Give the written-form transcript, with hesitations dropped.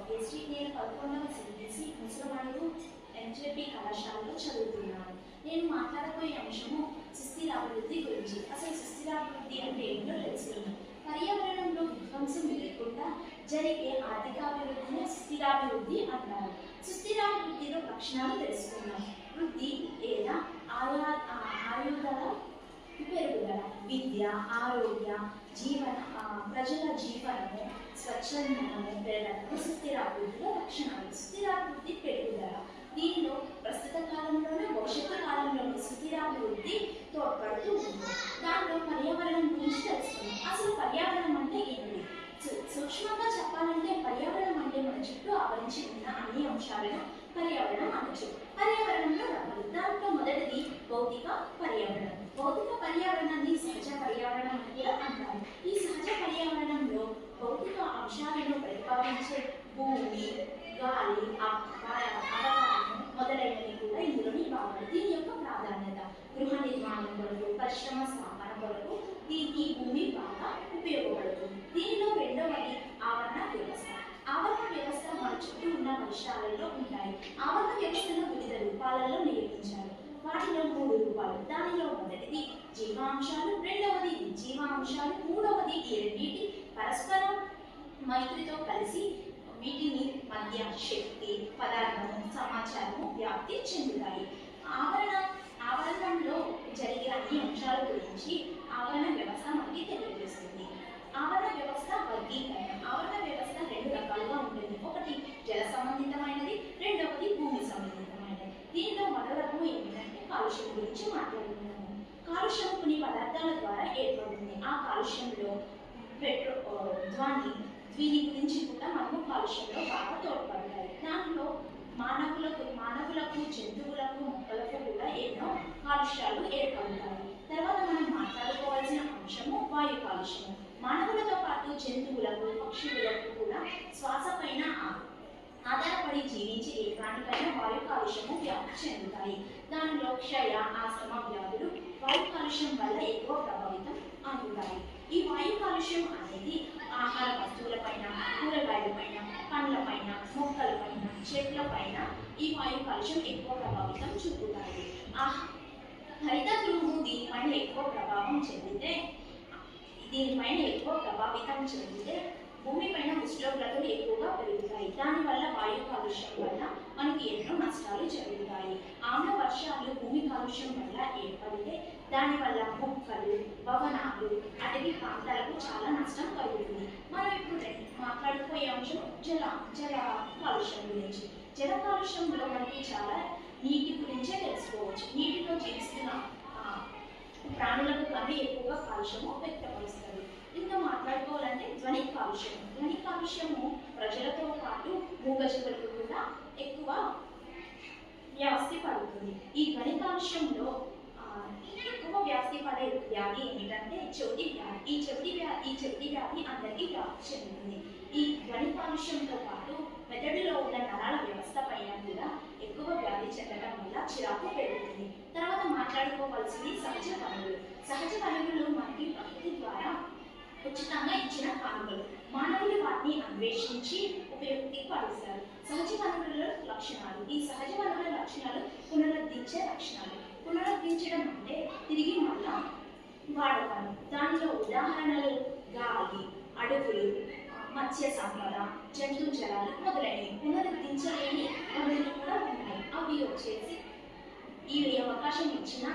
భాగ్యశ్రీ. నేను 11వ CBSE Musalamadugu MJP కళాశాలలో చదువుతున్నాను. నేను మాట్లాడబోయే అంశము సుస్థిరాభివృద్ధి గురించి. అసలు సుస్థిరాభివృద్ధి అంటే ఏంటో తెలుసుకున్నాం. పర్యావరణంలో విధ్వంసం లేకుండా జరిగే ఆర్థికాభివృద్ధిని సుస్థిరాభివృద్ధి అంటారు. సుస్థిరాభివృద్ధిలో లక్షణాలు తెలుసుకున్నాం. వృద్ధి లేదా ఆయుధాల పెరుగుదల, విద్య, ఆరోగ్య, ప్రజల జీవనము, స్వచ్ఛందనము పెరగడము సుస్థిరాభివృద్ధిలో లక్షణాలు. సుస్థిరాభివృద్ధి పెరుగుదల, దీనిలో ప్రస్తుత కాలంలోనే భవిష్యత్తు కాలంలోనే సుస్థిరాభివృద్ధి తోడ్పడుతూ ఉంది. దాంట్లో పర్యావరణం గురించి తెలుసుకుందాం. అసలు పర్యావరణం అంటే ఏంటి? సూక్ష్మంగా చెప్పాలంటే పర్యావరణం అంటే మన చుట్టూ ఆవరించి ఉన్న అన్ని అంశాలను పర్యావరణం అనొచ్చు. పర్యావరణంలో రకాలు. దాంట్లో మొదటిది భౌతిక పర్యావరణం. భౌతిక పర్యావరణాన్ని సహజ పర్యావరణం అని కూడా అంటారు. ఈ సహజ పర్యావరణంలో భౌతిక అంశాలను ప్రతిపాదించే భూమి, గాలి, అవగాహన మొదలైనవి కూడా ఇందులోని భాగాలు. దీని యొక్క ప్రాధాన్యత గృహ నిర్మాణం కొరకు, పరిశ్రమ స్థాపన కొరకు ఈ భూమి బాగా ఉపయోగపడుతుంది. దీనిలో రెండవది ఆవరణ వ్యవస్థ. ఆవరణ వ్యవస్థ మన చుట్టూ ఉన్న పరిసరాలలో ఉంటాయి. ఆవరణ వ్యవస్థను వివిధ రూపాలలో నిర్మించారు. వాటిలో 3 రూపాలు. దానిలో మొదటిది జీవాంశాలు, రెండవది నిర్జీవాంశాలు, మూడవది ఈ రెండింటి పరస్పర మైత్రితో కలిసి వీటిని మధ్య శక్తి, పదార్థము, సమాచారము వ్యాప్తి చెందుతాయి. ఆవరణంలో జరిగే అన్ని అంశాల గురించి ఆవరణ వ్యవస్థ మనకి తెలియజేస్తుంది. ఆవరణ వ్యవస్థ వర్గీకరణ. ఆవరణ వ్యవస్థ 2 రకాలుగా ఉంటుంది. ఒకటి జల సంబంధితమైనది, రెండవది భూమి సంబంధితమైనది. దీనిలో మొదటి రకం ఏమిటంటే కాలుష్యం గురించి మాట్లాడుతున్నాము. కాలుష్యం కొన్ని పదార్థాల ద్వారా ఏర్పడుతుంది. ఆ కాలుష్యంలో దీని గురించి కూడా మనము కాలుష్యంలో బాగా తోడ్పడతాయి. దాంట్లో మానవులకు, జంతువులకు, మొక్కలకు కూడా ఎన్నో కాలుష్యాలు ఏర్పడతాయి. తర్వాత మనం మాట్లాడుకోవాల్సిన అంశము వాయు కాలుష్యం. మానవులతో పాటు జంతువులకు, పక్షులకు కూడా శ్వాస పైన ఆధారపడి జీవించే ఏ ప్రాణిపైన వాయు కాలుష్యము వ్యాప్తి చెందుతాయి. దానిలో క్షయ, ఆస్తమ వ్యాధులు వాయు కాలుష్యం వల్ల ఎక్కువ ప్రభావితం అందుతాయి. ఈ వాయు కాలుష్యం అనేది ఆహార వస్తువులపైన, కూరగాయలపైన, పండ్లపైన, మొక్కలపైన, చెట్లపైన ఈ వాయు కాలుష్యం ఎక్కువ ప్రభావితం చూపుతాయి. హరిత గృహము దీనిపైన ఎక్కువ ప్రభావితం చెందితే భూమిపైన ఉష్ణోగ్రతలు ఎక్కువగా పెరుగుతాయి. దానివల్ల వాయు కాలుష్యం వల్ల మనకి ఎన్నో నష్టాలు జరుగుతాయి. ఆమ్ల వర్షాలు భూమి కాలుష్యం వల్ల ఏర్పడితే దానివల్ల మొక్కలు, భవనాలు, అటవీ ప్రాంతాలకు చాలా నష్టం కలుగుతుంది. మనం ఇప్పుడు మాట్లాడుకోయే అంశం జల కాలుష్యం గురించి. జల కాలుష్యంలో మనకి చాలా నీటి గురించే తెలుసుకోవచ్చు. నీటిలో జీవిస్తున్న ప్రాణులకు కానీ ఎక్కువగా కాలుష్యము వ్యక్తపరుస్తారు. ఇంకా మాట్లాడుకోవాలంటే ధ్వని కాలుష్యం. ధ్వని కాలుష్యము ప్రజలతో పాటు మూగజీవులకు కూడా ఎక్కువ వ్యాప్తి పడుతుంది. ఈ ధ్వని కాలుష్యంలో ఎక్కువ వ్యాప్తి పడే వ్యాధి ఏమిటంటే చెవిటి వ్యాధి. ఈ చెవిటి వ్యాధి అందరికీ వ్యాప్తి చెందుతుంది. ఈ ధ్వని కాలుష్యంతో పాటు మెదడులో ఉన్న నరాల వ్యవస్థ పైన కూడా ఎక్కువ వ్యాధి చెందడం వల్ల చిరాకు పెరుగుతుంది. తర్వాత మాట్లాడుకోవాల్సింది సహజ వనరులు. సహజ వనరులు మనకి ప్రకృతి ద్వారా ఉచితంగా ఇచ్చిన కానుకలు. మానవులు వాటిని అన్వేషించి ఉపయోగికి పరుస్తారు. సహజ వనరుల లక్షణాలు. ఈ సహజ వనరుల లక్షణాలు పునరుద్ధరించే లక్షణాలు. పునరుద్ధరించడం అంటే తిరిగి మళ్ళా వాడతారు. దానిలో ఉదాహరణలు గాలి, అడవులు, మత్స్య సంపద, జంతు జలాలు మొదలైనవి. పునరుద్ధరించలేని వనరులు కూడా ఉన్నాయి. అవి వచ్చేసి ఈ అవకాశం ఇచ్చిన